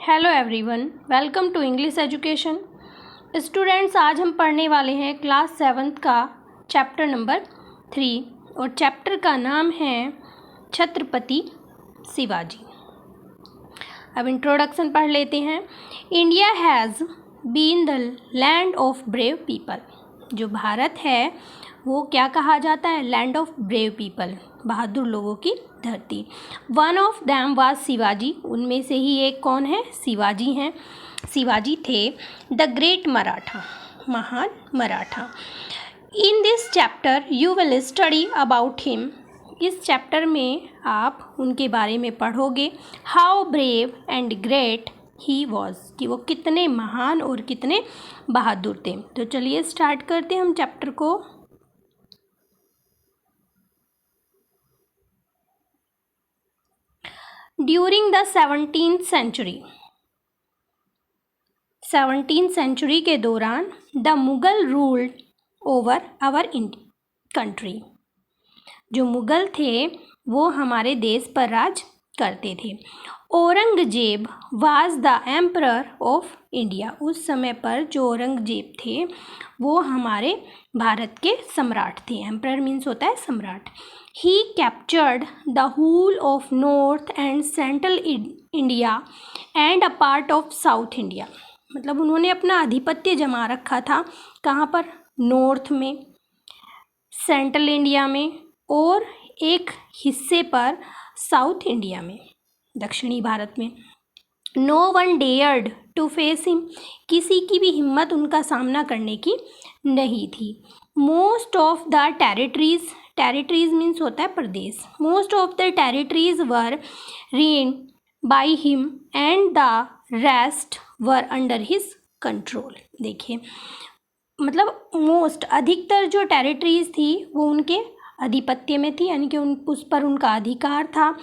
Hello everyone, welcome to English education. Students, आज हम पढ़ने वाले हैं क्लास 7th का चैप्टर नंबर 3 और चैप्टर का नाम है छत्रपति शिवाजी। अब इंट्रोडक्शन पढ़ लेते हैं। India has been the land of brave people. जो भारत है वो क्या कहा जाता है? लैंड ऑफ ब्रेव पीपल, बहादुर लोगों की धरती। One of them was Shivaji. उनमें से ही एक कौन है? शिवाजी हैं। शिवाजी थे द ग्रेट मराठा, महान Maratha. In this chapter you will study about him. इस चैप्टर में आप उनके बारे में पढ़ोगे। How brave and great he was, कि वो कितने महान और कितने बहादुर थे। तो चलिए स्टार्ट करते हैं हम चैप्टर को। ड्यूरिंग द 17th सेंचुरी के दौरान the Mughal ruled over our country. जो मुगल थे वो हमारे देश पर राज करते थे। Aurangzeb was the emperor of India. उस समय पर जो औरंगजेब थे वो हमारे भारत के सम्राट थे। एम्परर मीन्स होता है सम्राट। He captured the whole of North and Central India and a part of South India। मतलब उन्होंने अपना आधिपत्य जमा रखा था। कहाँ पर? नॉर्थ में, सेंट्रल इंडिया में और एक हिस्से पर साउथ इंडिया में, दक्षिणी भारत में। No one dared to face him। किसी की भी हिम्मत उनका सामना करने की नहीं थी। Most of the territories means होता है प्रदेश। Most of the territories were reigned by him and the rest were under his control. देखिए, मतलब मोस्ट, अधिकतर जो टेरिटरीज थी वो उनके आधिपत्य में थी, यानी कि उस पर उनका अधिकार था।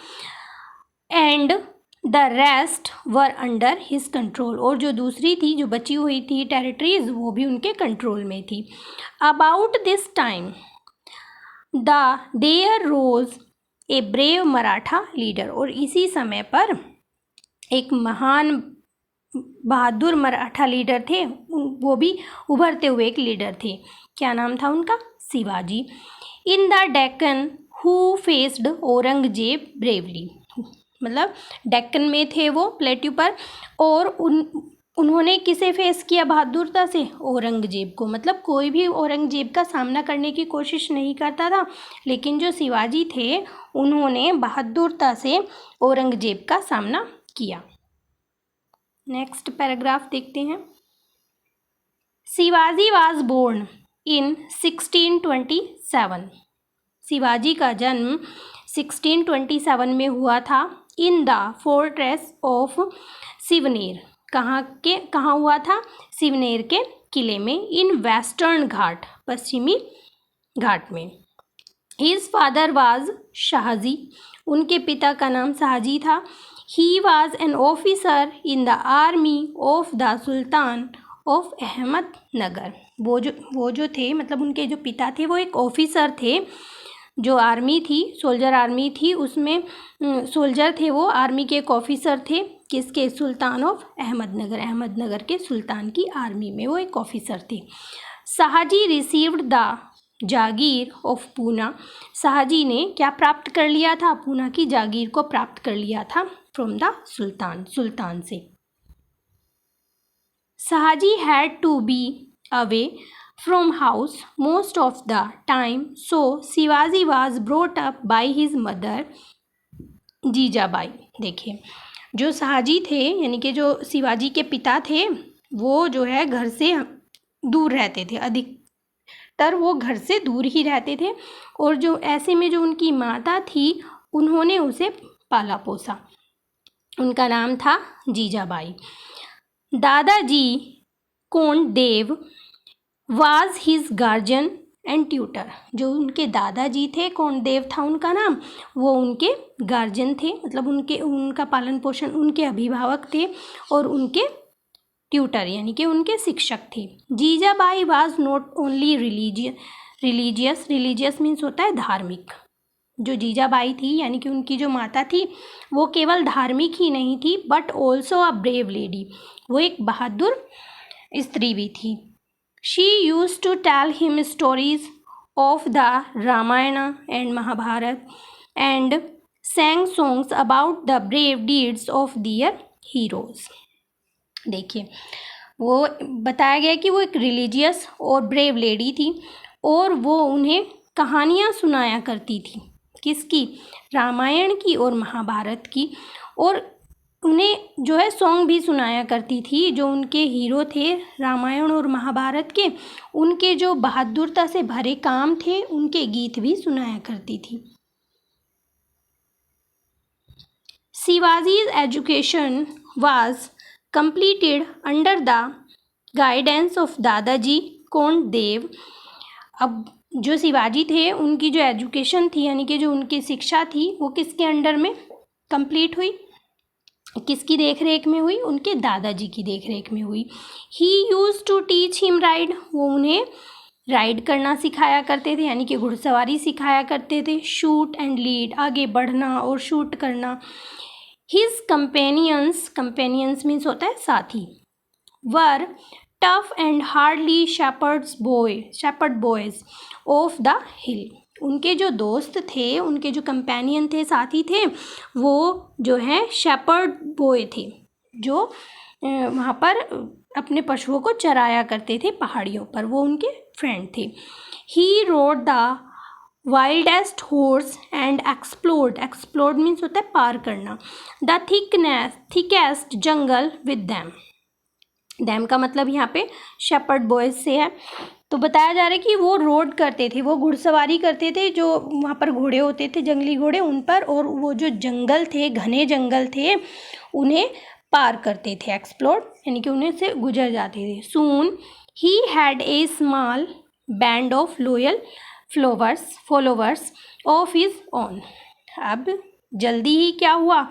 And the rest were under his control, और जो दूसरी थी, जो बची हुई थी टेरिटरीज, वो भी उनके कंट्रोल में थी। About this time there rose a brave Maratha leader. और इसी समय पर एक महान बहादुर मराठा लीडर थे, वो भी उभरते हुए एक लीडर थे। क्या नाम था उनका? Shivaji. In the Deccan who faced Aurangzeb bravely. मतलब डेक्कन में थे वो, प्लेट्यू पर, और उन्होंने किसे फेस किया बहादुरता से? औरंगजेब को। मतलब कोई भी औरंगजेब का सामना करने की कोशिश नहीं करता था, लेकिन जो शिवाजी थे उन्होंने बहादुरता से औरंगजेब का सामना किया। नेक्स्ट पैराग्राफ देखते हैं। Shivaji was born in 1627। Shivaji का जन्म 1627 में हुआ था। In the fortress of Shivner. कहाँ हुआ था? शिवनेर के किले में। इन वेस्टर्न घाट, पश्चिमी घाट में। His father was Shahji. उनके पिता का नाम शाहजी था। He was an officer in the army of the sultan of Ahmednagar. वो जो थे, मतलब उनके जो पिता थे वो एक ऑफिसर थे। जो आर्मी थी, सोल्जर आर्मी थी, उसमें सोल्जर थे वो, आर्मी के एक ऑफिसर थे। किसके? सुल्तान ऑफ अहमदनगर। अहमदनगर के सुल्तान की आर्मी में वो एक ऑफिसर थे। Shahji received the jagir of Poona. Shahji ने क्या प्राप्त कर लिया था? पूना की जागीर को प्राप्त कर लिया था फ्रॉम द सुल्तान से। Shahji had to be away from house most of the time, so Shivaji was brought up by his mother Jijabai. देखिए, जो शाहजी थे, यानी कि जो शिवाजी के पिता थे, वो जो है घर से दूर रहते थे, अधिकतर वो घर से दूर ही रहते थे। और जो ऐसे में जो उनकी माता थी, उन्होंने उसे पाला पोसा। उनका नाम था Jijabai. Dadaji Konddev was his guardian and tutor. जो उनके दादाजी थे, कोंडदेव था उनका नाम, वो उनके गार्जियन थे, मतलब उनका पालन पोषण, उनके अभिभावक थे और उनके ट्यूटर यानी कि उनके शिक्षक थे। Jijabai was not only religious means होता है धार्मिक। जो जीजाबाई थी यानी कि उनकी जो माता थी वो केवल धार्मिक ही नहीं थी but also a brave lady, वो एक बहादुर स्त्री भी थी। She use to tell him stories of the Ramayana and Mahabharata and sang songs about the brave deeds of their heroes। देखिए, वो बताया गया कि वो एक रिलीजियस और ब्रेव लेडी थी और वो उन्हें कहानियाँ सुनाया करती थी। किसकी? रामायण की और महाभारत की। और उन्हें जो है सॉन्ग भी सुनाया करती थी। जो उनके हीरो थे रामायण और महाभारत के, उनके जो बहादुरता से भरे काम थे उनके गीत भी सुनाया करती थी। Shivaji's education was completed under the guidance of दादाजी कोंडदेव। अब जो शिवाजी थे उनकी जो एजुकेशन थी यानी कि जो उनकी शिक्षा थी वो किसके अंडर में कंप्लीट हुई? किसकी देखरेख में हुई? उनके दादाजी की देखरेख में हुई। He used to teach him ride, वो उन्हें राइड करना सिखाया करते थे यानी कि घुड़सवारी सिखाया करते थे। शूट एंड लीड, आगे बढ़ना और शूट करना। हिज कंपेनियंस मीन्स होता है साथी। Were tough and hardly shepherd boys of the hill, उनके जो दोस्त थे, उनके जो कंपेनियन थे, साथी थे, वो जो है शेपर्ड बॉय थे जो वहाँ पर अपने पशुओं को चराया करते थे पहाड़ियों पर, वो उनके फ्रेंड थे। He rode the wildest horse and explored means होता है पार करना। The thickest jungle with them का मतलब यहाँ पे शेपर्ड बॉयज से है। तो बताया जा रहा है कि वो रोड करते थे, वो घुड़सवारी करते थे, जो वहाँ पर घोड़े होते थे जंगली घोड़े उन पर, और वो जो जंगल थे, घने जंगल थे, उन्हें पार करते थे। एक्सप्लोर यानी कि उन्हें से गुजर जाते थे। Soon he had a small band of loyal followers of his own. अब जल्दी ही क्या हुआ,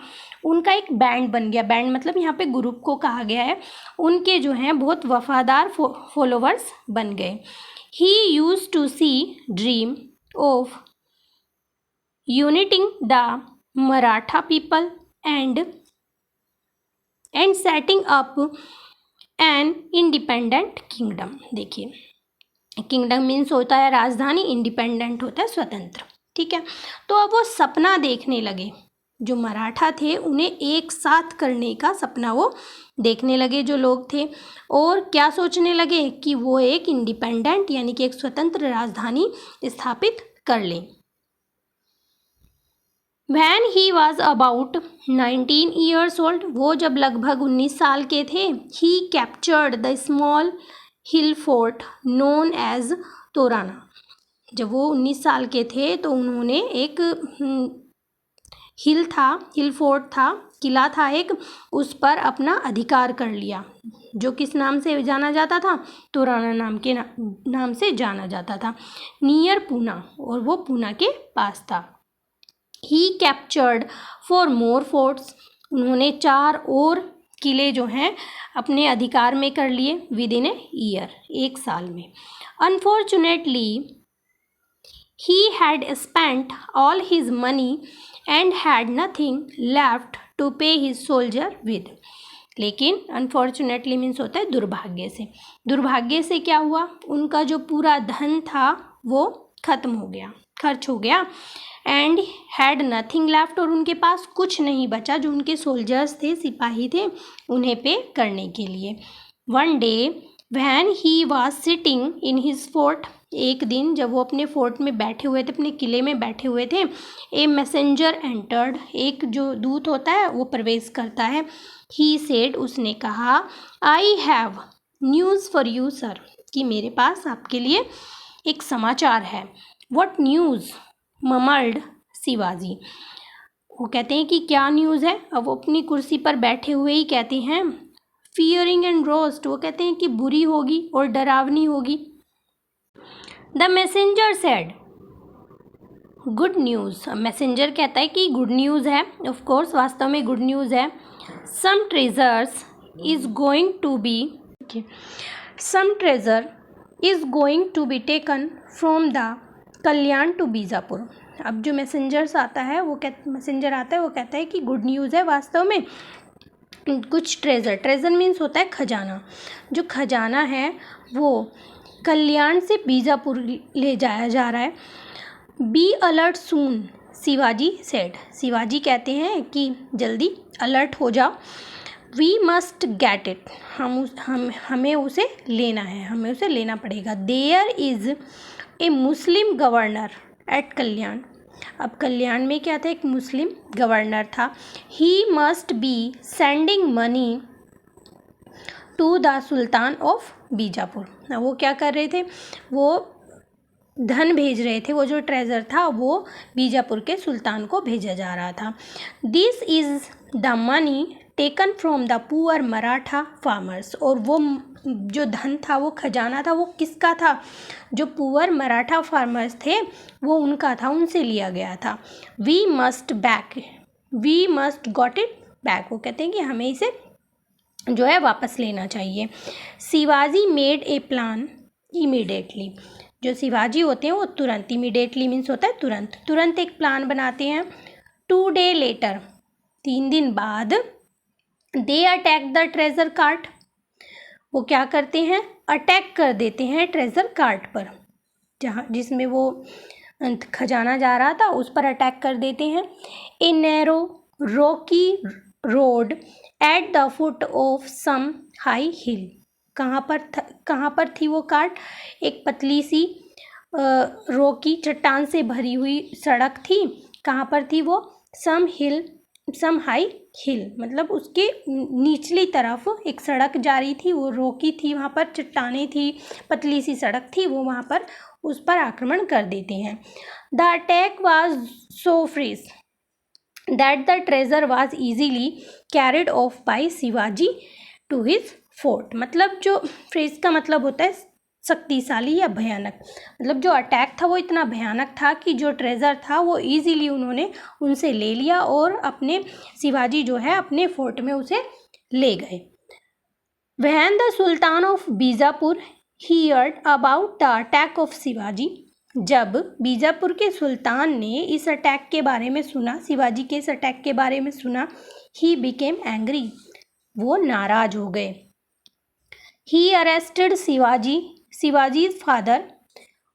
उनका एक बैंड बन गया। बैंड मतलब यहाँ पे ग्रुप को कहा गया है। उनके जो हैं बहुत वफादार फॉलोवर्स बन गए। He used to see dream of uniting the Maratha people and setting up an independent kingdom. देखिए, किंगडम मीन्स होता है राजधानी, इंडिपेंडेंट होता है स्वतंत्र, ठीक है। तो अब वो सपना देखने लगे, जो मराठा थे उन्हें एक साथ करने का सपना वो देखने लगे जो लोग थे, और क्या सोचने लगे कि वो एक इंडिपेंडेंट यानी कि एक स्वतंत्र राजधानी स्थापित कर लें। When he was about 19 years old, वो जब लगभग 19 साल के थे, he captured the small hill fort known as Torana. जब वो 19 साल के थे तो उन्होंने एक हिल फोर्ट था, किला था एक, उस पर अपना अधिकार कर लिया, जो किस नाम से जाना जाता था? तोराना नाम से जाना जाता था। नियर पूना, और वो पूना के पास था। ही कैप्चर्ड 4 more फोर्ट्स, उन्होंने 4 और किले जो हैं अपने अधिकार में कर लिए विद इन ए ईयर, 1 साल में। Unfortunately he had spent all his money and had nothing left to pay his soldier with. लेकिन अनफॉर्चुनेटली मीन्स होता है दुर्भाग्य से। दुर्भाग्य से क्या हुआ, उनका जो पूरा धन था वो खत्म हो गया, खर्च हो गया। एंड हैड नथिंग लेफ्ट, और उनके पास कुछ नहीं बचा जो उनके सोल्जर्स थे, सिपाही थे, उन्हें पे करने के लिए। One day when he was sitting in his fort, एक दिन जब वो अपने फोर्ट में बैठे हुए थे, अपने किले में बैठे हुए थे, ए मैसेंजर एंटर्ड, एक जो दूत होता है वो प्रवेश करता है। ही सेड, उसने कहा, I have news for you sir, कि मेरे पास आपके लिए एक समाचार है। What news? ममल्ड शिवाजी। वो कहते हैं कि क्या न्यूज़ है। अब वो अपनी कुर्सी पर बैठे हुए ही कहते हैं, फियरिंग एंड रोस्ट, वो कहते हैं कि बुरी होगी और डरावनी होगी। The messenger said, good news. Messenger कहता है कि गुड न्यूज़ है, ऑफ कोर्स वास्तव में गुड न्यूज़ है। Some treasures is going to be taken from the Kalyan to Bijapur. अब जो मैसेंजर आता है वो कहता है कि गुड न्यूज़ है, वास्तव में कुछ ट्रेज़र मीन्स होता है खजाना, जो खजाना है वो कल्याण से बीजापुर ले जाया जा रहा है। Be alert soon, Shivaji said, Shivaji कहते हैं कि जल्दी अलर्ट हो जाओ। वी मस्ट गेट इट, हमें उसे लेना है, हमें उसे लेना पड़ेगा। There is a Muslim governor at Kalyan, अब कल्याण में क्या था, एक मुस्लिम गवर्नर था। He must be sending money to the sultan of Bijapur, वो क्या कर रहे थे, वो धन भेज रहे थे, वो जो ट्रेजर था वो बीजापुर के सुल्तान को भेजा जा रहा था। This is the money taken from the poor Maratha farmers, और वो जो धन था, वो खजाना था, वो किसका था, जो पुअर मराठा फार्मर्स थे वो उनका था, उनसे लिया गया था। We must got it back, वो कहते हैं कि हमें इसे जो है वापस लेना चाहिए। Shivaji made a plan immediately, जो शिवाजी होते हैं वो तुरंत, इमीडिएटली मीन्स होता है तुरंत एक प्लान बनाते हैं। 2 days लेटर, 3 दिन बाद, they attack the treasure cart, वो क्या करते हैं, अटैक कर देते हैं ट्रेजर कार्ट पर, जहाँ जिसमें वो खजाना जा रहा था उस पर अटैक कर देते हैं। A narrow rocky road at the foot of some high hill, कहाँ पर थी वो कार्ट, एक पतली सी रॉकी चट्टान से भरी हुई सड़क थी, कहाँ पर थी वो, सम हाई हिल, मतलब उसके निचली तरफ एक सड़क जा रही थी, वो रॉकी थी, वहाँ पर चट्टानें थी, पतली सी सड़क थी, वो वहाँ पर उस पर आक्रमण कर देते हैं। The attack was so fresh that the treasure was easily carried off by Shivaji to his fort, मतलब जो फ्रेश का मतलब होता है शक्तिशाली या भयानक, मतलब जो अटैक था वो इतना भयानक था कि जो ट्रेजर था वो इजीली उन्होंने उनसे ले लिया और अपने शिवाजी जो है अपने फोर्ट में उसे ले गए। When the sultan of Bijapur heard about the attack of Shivaji, जब बीजापुर के सुल्तान ने इस अटैक के बारे में सुना, शिवाजी के इस अटैक के बारे में सुना, ही बिकेम एंग्री, वो नाराज हो गए। ही अरेस्टेड शिवाजी फादर,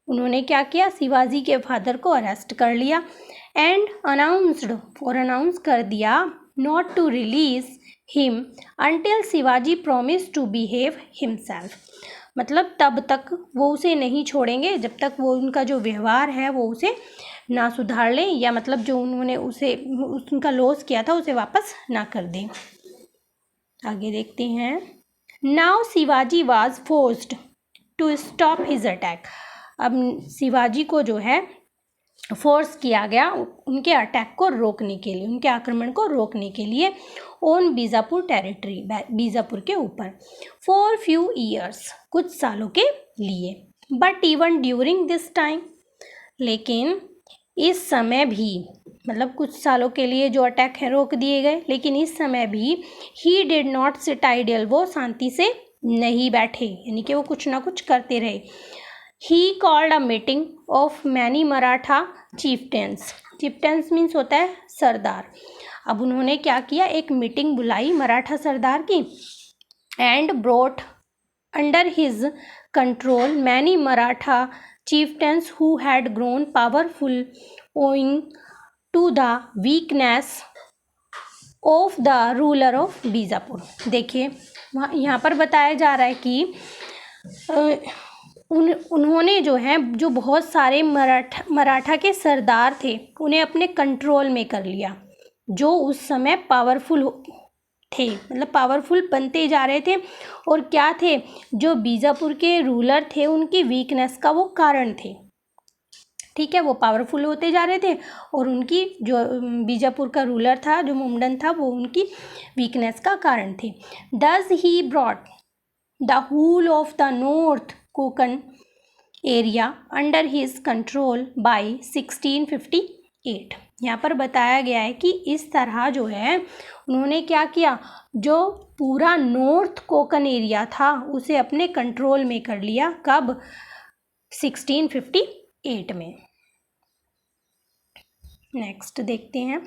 उन्होंने क्या किया, शिवाजी के फादर को अरेस्ट कर लिया। एंड अनाउंस कर दिया not to release him until Shivaji promise to behave himself, मतलब तब तक वो उसे नहीं छोड़ेंगे जब तक वो उनका जो व्यवहार है वो उसे ना सुधार लें, या मतलब जो उन्होंने उनका लॉस किया था उसे वापस ना कर दें। आगे देखते हैं। Now Shivaji was forced to stop his attack, अब शिवाजी को जो है फोर्स किया गया उनके अटैक को रोकने के लिए, उनके आक्रमण को रोकने के लिए, ऑन बीजापुर टेरिटरी, बीजापुर के ऊपर, फॉर फ्यू ईयर्स, कुछ सालों के लिए। But even during this time, लेकिन इस समय भी, मतलब कुछ सालों के लिए जो अटैक है रोक दिए गए, लेकिन इस समय भी he did not sit ideal, वो शांति से नहीं बैठे, यानी कि वो कुछ ना कुछ करते रहे। He called a meeting of many Maratha chieftains means होता है सरदार, अब उन्होंने क्या किया, एक मीटिंग बुलाई मराठा सरदार की। And brought under his control many Maratha chieftains who had grown powerful owing to the weakness of the ruler of Bijapur. देखिए यहाँ पर बताया जा रहा है कि उन्होंने जो है, जो बहुत सारे मराठा के सरदार थे उन्हें अपने कंट्रोल में कर लिया, जो उस समय पावरफुल थे, मतलब पावरफुल बनते जा रहे थे, और क्या थे, जो बीजापुर के रूलर थे उनकी वीकनेस का वो कारण थे। ठीक है, वो पावरफुल होते जा रहे थे और उनकी जो बीजापुर का रूलर था, जो मुमडन था, वो उनकी वीकनेस का कारण थे। Thus he brought the whole of the north Konkan area under his control by 1658। यहाँ पर बताया गया है कि इस तरह जो है उन्होंने क्या किया, जो पूरा नॉर्थ कोकन एरिया था उसे अपने कंट्रोल में कर लिया। कब? 1658 में। नेक्स्ट देखते हैं,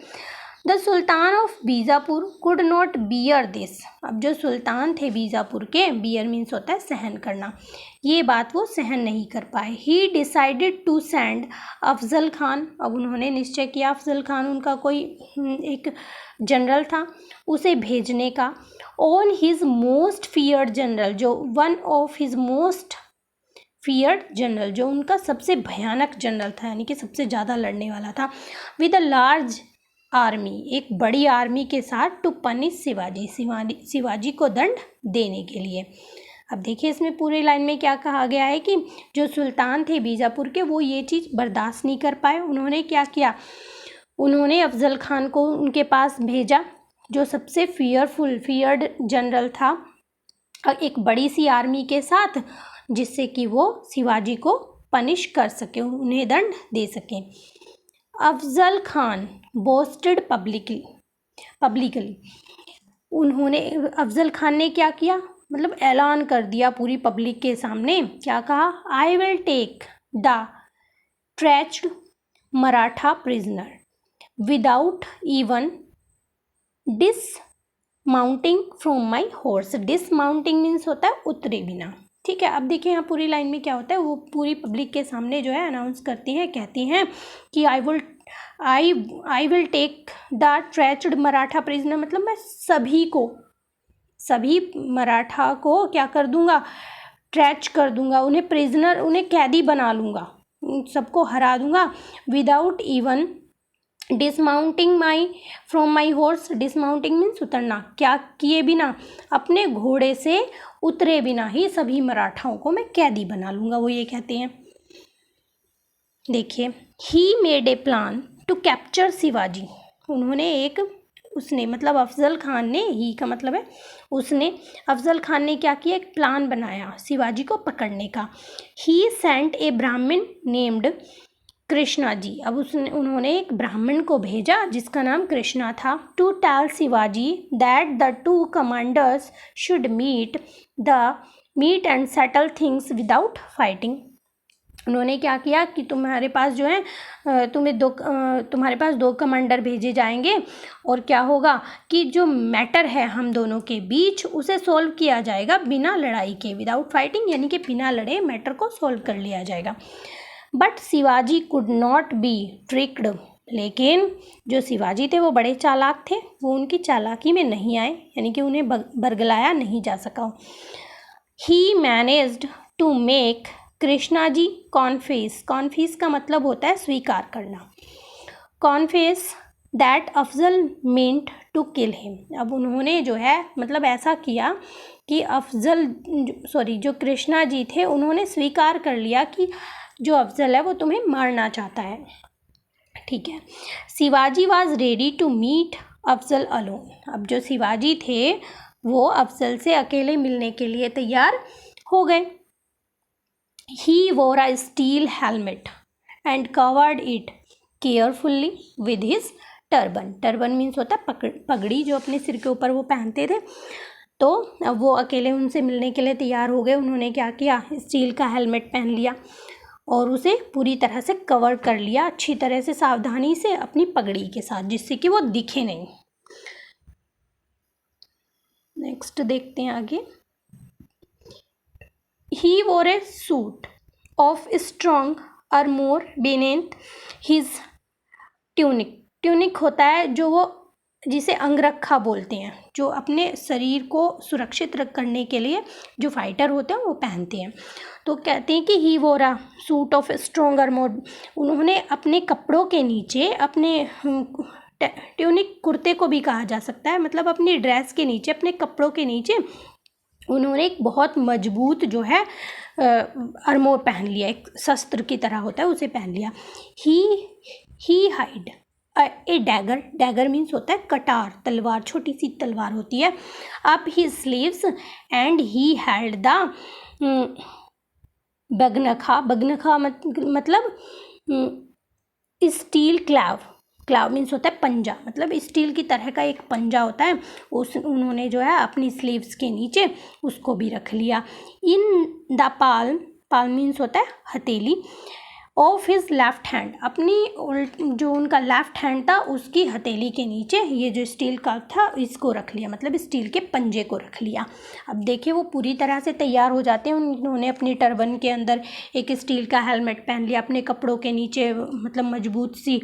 the sultan of Bijapur could not bear this. अब जो सुल्तान थे बीजापुर के, बियर मीन्स होता है सहन करना, ये बात वो सहन नहीं कर पाए। He decided to send Afzal Khan. अब उन्होंने निश्चय किया, अफजल खान उनका कोई एक जनरल था, उसे भेजने का। On his most feared general, जो one of his most feared general, जो उनका सबसे भयानक जनरल था, यानी कि सबसे ज़्यादा लड़ने वाला था। विद अ लार्ज आर्मी, एक बड़ी आर्मी के साथ, टू पनिश शिवाजी, शिवाजी को दंड देने के लिए। अब देखिए इसमें पूरी लाइन में क्या कहा गया है कि जो सुल्तान थे बीजापुर के, वो ये चीज़ बर्दाश्त नहीं कर पाए। उन्होंने क्या किया, उन्होंने अफजल खान को उनके पास भेजा, जो सबसे फियर्ड जनरल था, एक बड़ी सी आर्मी के साथ, जिससे कि वो शिवाजी को पनिश कर सके, उन्हें दंड दे सके। अफजल खान बोस्टेड पब्लिकली, उन्होंने, अफजल खान ने क्या किया, मतलब ऐलान कर दिया पूरी पब्लिक के सामने, क्या कहा, I will take the wretched Maratha prisoner without even dismounting from my horse. Dismounting means होता है उतरे बिना, ठीक है। अब देखिए यहाँ पूरी लाइन में क्या होता है, वो पूरी पब्लिक के सामने जो है अनाउंस करती हैं, कहती हैं कि I will take the wretched Maratha prisoner, मतलब मैं सभी मराठा को क्या कर दूंगा, ट्रैच कर दूंगा, उन्हें प्रिजनर, उन्हें कैदी बना लूँगा, सबको हरा दूंगा। Without even dismounting from my horse, dismounting means उतरना, क्या किए बिना, अपने घोड़े से उतरे बिना ही सभी मराठाओं को मैं कैदी बना लूँगा, वो ये कहते हैं। देखिए, he made a plan to capture Shivaji, उसने मतलब अफजल खान ने, ही का मतलब है उसने, अफजल खान ने क्या किया, एक प्लान बनाया शिवाजी को पकड़ने का। ही सेंट ए ब्राह्मण नेम्ड कृष्णा जी। अब उन्होंने एक ब्राह्मण को भेजा जिसका नाम कृष्णा था। To tell Shivaji that the two commanders should meet and settle things without fighting. उन्होंने क्या किया कि तुम्हारे पास जो है, तुम्हारे पास 2 कमांडर भेजे जाएंगे, और क्या होगा कि जो मैटर है हम दोनों के बीच, उसे सॉल्व किया जाएगा बिना लड़ाई के, विदाउट फाइटिंग, यानी कि बिना लड़े मैटर को सॉल्व कर लिया जाएगा। But Shivaji could not be tricked, लेकिन जो शिवाजी थे वो बड़े चालाक थे, वो उनकी चालाकी में नहीं आए, यानी कि उन्हें बरगलाया नहीं जा सका। He managed to make Krishna ji confess का मतलब होता है स्वीकार करना, confess that Afzal meant to kill him. अब उन्होंने जो है मतलब ऐसा किया कि जो कृष्णा जी थे, उन्होंने स्वीकार कर लिया कि जो अफजल है वो तुम्हें मारना चाहता है, ठीक है। Shivaji was ready to meet Afzal alone. अब जो शिवाजी थे वो अफजल से अकेले मिलने के लिए तैयार हो गए। He wore a steel helmet and covered it carefully with his turban. Turban means होता है पगड़ी, जो अपने सिर के ऊपर वो पहनते थे। तो अब वो अकेले उनसे मिलने के लिए तैयार हो गए। उन्होंने क्या किया, स्टील का हेलमेट पहन लिया और उसे पूरी तरह से कवर कर लिया, अच्छी तरह से, सावधानी से, अपनी पगड़ी के साथ, जिससे कि वो दिखे नहीं। नेक्स्ट देखते हैं आगे। ही वोर ए suit of strong armour beneath his tunic. Tunic होता है जो वो, जिसे अंगरखा बोलते हैं, जो अपने शरीर को सुरक्षित करने के लिए जो फाइटर होते हैं वो पहनते हैं। तो कहते हैं कि ही wore a suit of strong armour, उन्होंने अपने कपड़ों के नीचे, अपने ट्यूनिक कुर्ते को भी कहा जा सकता है, मतलब अपनी ड्रेस के नीचे, अपने कपड़ों के नीचे उन्होंने एक बहुत मजबूत जो है आर्मोर पहन लिया, एक शस्त्र की तरह होता है उसे पहन लिया। He hid a dagger means होता है कटार, तलवार, छोटी सी तलवार होती है। Up his sleeves and he held the baghnakh मतलब स्टील क्लाव मीन्स होता है पंजा, मतलब स्टील की तरह का एक पंजा होता है, उन्होंने जो है अपनी स्लीव्स के नीचे उसको भी रख लिया। इन द पाल्म मीन्स होता है हथेली ऑफ हिज लेफ्ट हैंड, अपनी जो उनका लेफ्ट हैंड था उसकी हथेली के नीचे ये जो स्टील का था इसको रख लिया, मतलब स्टील के पंजे को रख लिया। अब देखिए वो पूरी तरह से तैयार हो जाते हैं। उन्होंने अपनी टर्बन के अंदर एक स्टील का हेलमेट पहन लिया, अपने कपड़ों के नीचे मतलब मजबूत सी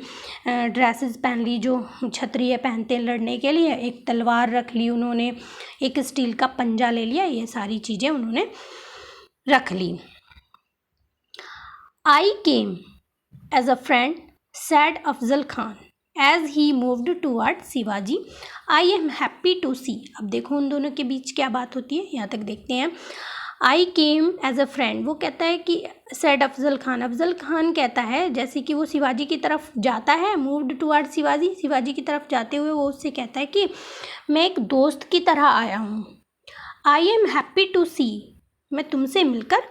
ड्रेसेस पहन ली जो क्षत्रिय पहनते हैं लड़ने के लिए, एक तलवार रख ली उन्होंने, एक स्टील का पंजा ले लिया, ये सारी चीज़ें उन्होंने रख ली। I came as a friend, said Afzal Khan as he moved toward Shivaji. I am happy to see। अब देखो उन दोनों के बीच क्या बात होती है, यहाँ तक देखते हैं। I came as a friend, वो कहता है कि said अफजल खान, अफजल खान कहता है जैसे कि वो शिवाजी की तरफ जाता है, moved toward शिवाजी, शिवाजी की तरफ जाते हुए वो उससे कहता है कि मैं एक दोस्त की तरह आया हूँ। I am happy to see, मैं तुमसे मिलकर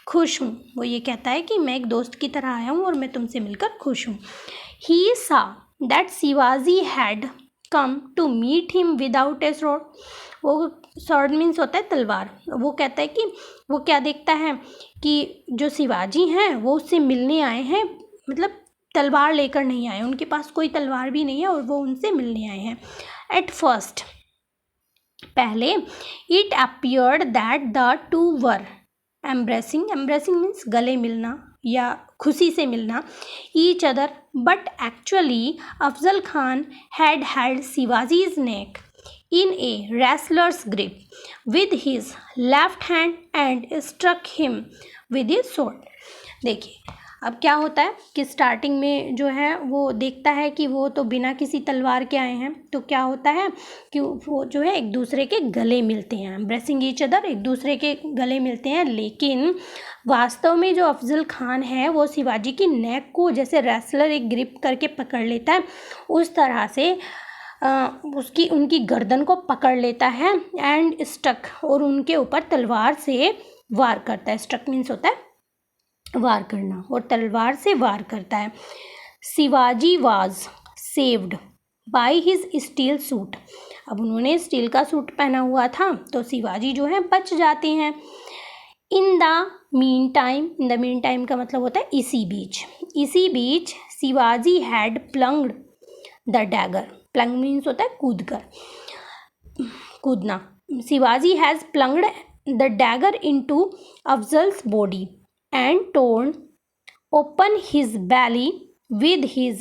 खुश हूँ। वो ये कहता है कि मैं एक दोस्त की तरह आया हूँ और मैं तुमसे मिलकर खुश हूँ। He saw that Shivaji had come to meet him without a sword। वो sword मीन्स होता है तलवार। वो कहता है कि वो क्या देखता है कि जो शिवाजी हैं वो उससे मिलने आए हैं, मतलब तलवार लेकर नहीं आए, उनके पास कोई तलवार भी नहीं है और वो उनसे मिलने आए हैं। At first, पहले it appeared that the two were embracing means गले मिलना या खुशी से मिलना, each other, but actually Afzal Khan had held शिवाजी's neck in a wrestler's grip with his left hand and struck him with his sword। देखिए अब क्या होता है कि स्टार्टिंग में जो है वो देखता है कि वो तो बिना किसी तलवार के आए हैं, तो क्या होता है कि वो जो है एक दूसरे के गले मिलते हैं, ब्रेसिंग ईच अदर, एक दूसरे के गले मिलते हैं। लेकिन वास्तव में जो अफजल खान है वो शिवाजी की नेक को जैसे रेसलर एक ग्रिप करके पकड़ लेता है उस तरह से उनकी गर्दन को पकड़ लेता है एंड स्ट्रक, और उनके ऊपर तलवार से वार करता है। स्ट्रक मीन्स होता है वार करना, और तलवार से वार करता है। Shivaji was saved by his steel suit. अब उन्होंने स्टील का सूट पहना हुआ था तो शिवाजी जो है बच जाते हैं। इन द मीन टाइम का मतलब होता है इसी बीच Shivaji had plunged the dagger. Plunge means होता है कूदना। Shivaji has plunged the dagger into Afzal's body and torn open his belly with his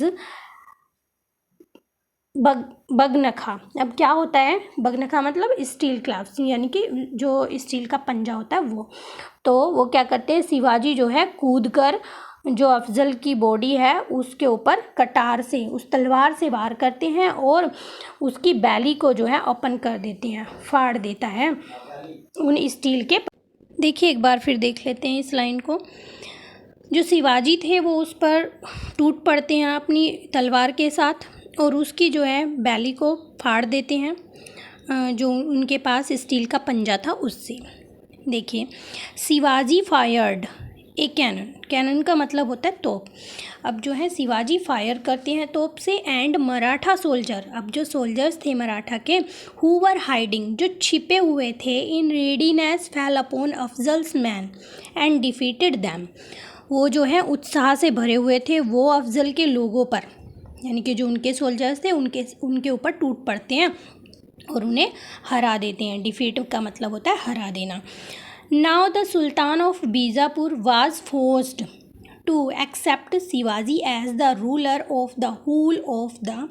baghnakh. अब क्या होता है बगनखा मतलब स्टील क्लाव्स, यानी कि जो स्टील का पंजा होता है वो। तो वो क्या करते हैं, शिवाजी जो है कूदकर जो अफजल की बॉडी है उसके ऊपर कटार से, उस तलवार से वार करते हैं और उसकी बैली को जो है ओपन कर देते हैं, फाड़ देता है उन स्टील के। देखिए एक बार फिर देख लेते हैं इस लाइन को। जो शिवाजी थे वो उस पर टूट पड़ते हैं अपनी तलवार के साथ और उसकी जो है बैली को फाड़ देते हैं जो उनके पास स्टील का पंजा था उससे। देखिए शिवाजी फायर्ड ए कैनन का मतलब होता है तोप। अब जो है शिवाजी फायर करते हैं तोप से एंड मराठा सोल्जर, अब जो सोल्जर्स थे मराठा के, हु वर हाइडिंग जो छिपे हुए थे, in readiness fell upon Afzal's men and defeated them. वो जो है उत्साह से भरे हुए थे, वो अफजल के लोगों पर यानी कि जो उनके सोल्जर्स थे उनके ऊपर टूट पड़ते हैं और उन्हें हरा देते हैं। डिफीट का मतलब होता है हरा देना। Now the Sultan of Bijapur was forced to accept Shivaji as the ruler of the whole of the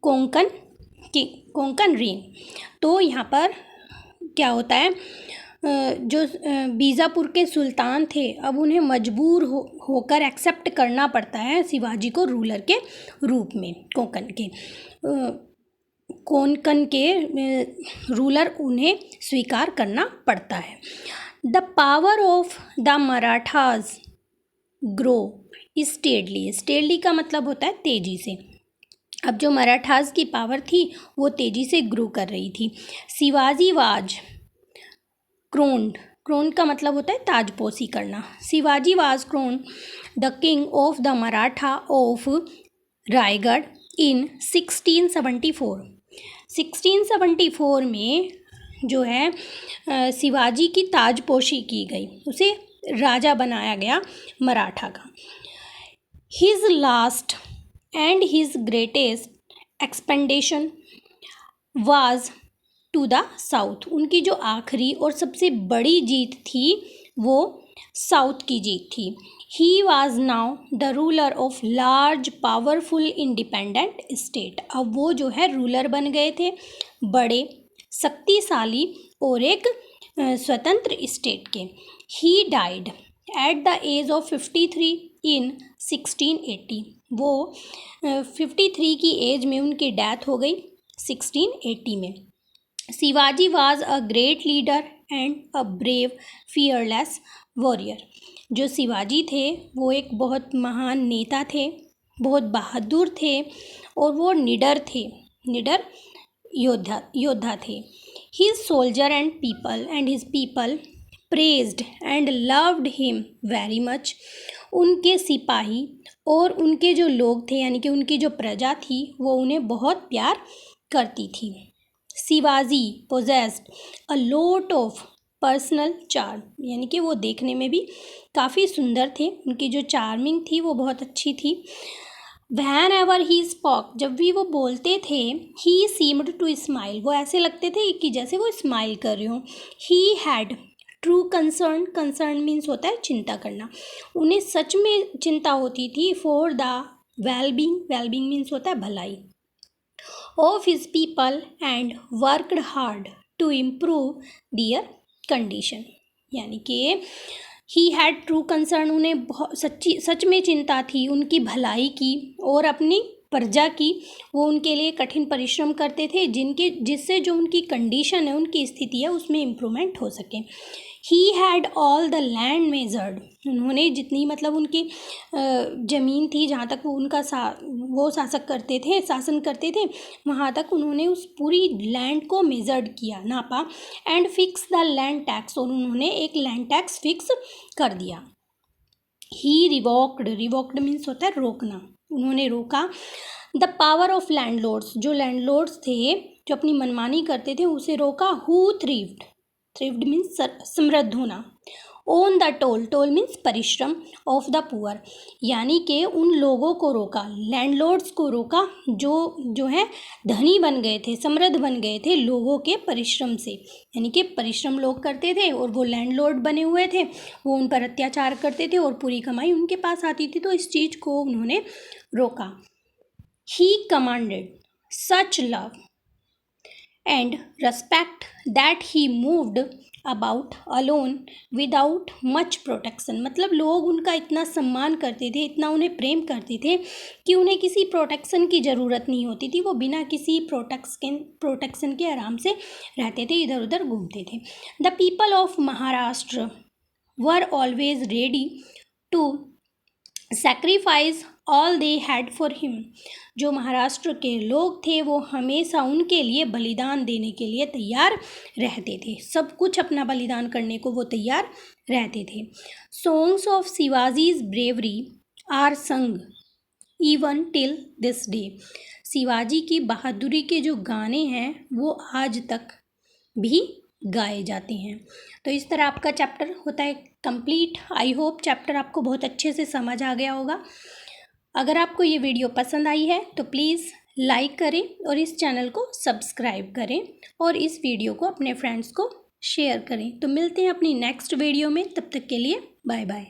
Konkan rain. तो यहाँ पर क्या होता है जो बीजापुर के सुल्तान थे अब उन्हें मजबूर होकर एक्सेप्ट करना पड़ता है शिवाजी को रूलर के रूप में। कोंकण के रूलर उन्हें स्वीकार करना पड़ता है। The power of the Marathas grow steadily का मतलब होता है तेजी से। अब जो मराठाज की पावर थी वो तेजी से ग्रो कर रही थी। शिवाजी वाज क्रोन्ड का मतलब होता है ताजपोशी करना। Shivaji was crowned the king of the Maratha of Raigad in 1674 में जो है शिवाजी की ताजपोशी की गई, उसे राजा बनाया गया मराठा का। His last and his greatest expedition was to the south. उनकी जो आखिरी और सबसे बड़ी जीत थी वो साउथ की जीत थी। He was now the ruler of large powerful independent state. अब वो जो है रूलर बन गए थे बड़े शक्तिशाली और एक स्वतंत्र स्टेट के। He died at the age of 53 in 1680। वो 53 की एज में उनकी डेथ हो गई 1680 में। Shivaji was a great leader and a brave fearless warrior. जो शिवाजी थे वो एक बहुत महान नेता थे, बहुत बहादुर थे और वो निडर थे, निडर योद्धा थे। His soldier and his people praised and loved him very much. उनके सिपाही और उनके जो लोग थे यानी कि उनकी जो प्रजा थी वो उन्हें बहुत प्यार करती थी। Shivaji possessed a lot of personal charm, यानी कि वो देखने में भी काफ़ी सुंदर थे, उनकी जो चार्मिंग थी वो बहुत अच्छी थी। वैन एवर ही स्पॉक, जब भी वो बोलते थे, ही सीम्ड टू स्माइल, वो ऐसे लगते थे कि जैसे वो स्माइल कर रहे हों। He had true concern, concern means होता है चिंता करना, उन्हें सच में चिंता होती थी। For the wellbeing, wellbeing means होता है भलाई, of his people and worked hard to improve their condition, यानी कि ही हैड ट्रू कंसर्न, उन्हें बहुत सच में चिंता थी उनकी भलाई की और अपनी प्रजा की। वो उनके लिए कठिन परिश्रम करते थे जिससे जो उनकी कंडीशन है, उनकी स्थिति है, उसमें इम्प्रूवमेंट हो सके। He had all the land measured, उन्होंने जितनी मतलब उनकी ज़मीन थी जहाँ तक वो उनका वो शासन करते थे वहाँ तक उन्होंने उस पूरी लैंड को मेजर्ड किया, नापा। And fix the land tax, और उन्होंने एक लैंड टैक्स फिक्स कर दिया। ही रिवोक्ड मीन्स होता है रोकना, उन्होंने रोका। द पावर ऑफ लैंडलॉर्ड्स, जो लैंडलॉर्ड्स थे जो अपनी मनमानी करते थे उसे रोका। हु थ्रिफ्ड मीन्स समृद्ध होना। ओन द टोल मीन्स परिश्रम। ऑफ द पुअर, यानी कि उन लोगों को रोका, लैंडलॉर्ड्स को रोका जो है धनी बन गए थे, समृद्ध बन गए थे लोगों के परिश्रम से, यानी कि परिश्रम लोग करते थे और वो लैंडलॉर्ड बने हुए थे, वो उन पर अत्याचार करते थे और पूरी कमाई उनके पास आती थी, तो इस चीज़ को उन्होंने रोका। He commanded such love and respect that he moved about alone without much protection, मतलब लोग उनका इतना सम्मान करते थे, इतना उन्हें प्रेम करते थे कि उन्हें किसी प्रोटेक्शन की ज़रूरत नहीं होती थी, वो बिना किसी प्रोटेक्शन के आराम से रहते थे, इधर उधर घूमते थे। The people of Maharashtra were always ready to sacrifice all they had for him, जो महाराष्ट्र के लोग थे वो हमेशा उनके लिए बलिदान देने के लिए तैयार रहते थे, सब कुछ अपना बलिदान करने को वो तैयार रहते थे। Songs of Shivaji's bravery are sung even till this day, Shivaji की बहादुरी के जो गाने हैं वो आज तक भी गाए जाते हैं। तो इस तरह आपका चैप्टर होता है कंप्लीट। आई होप चैप्टर आपको बहुत अच्छे से समझ आ गया होगा। अगर आपको ये वीडियो पसंद आई है तो प्लीज़ लाइक करें और इस चैनल को सब्सक्राइब करें और इस वीडियो को अपने फ्रेंड्स को शेयर करें। तो मिलते हैं अपनी नेक्स्ट वीडियो में, तब तक के लिए बाय बाय।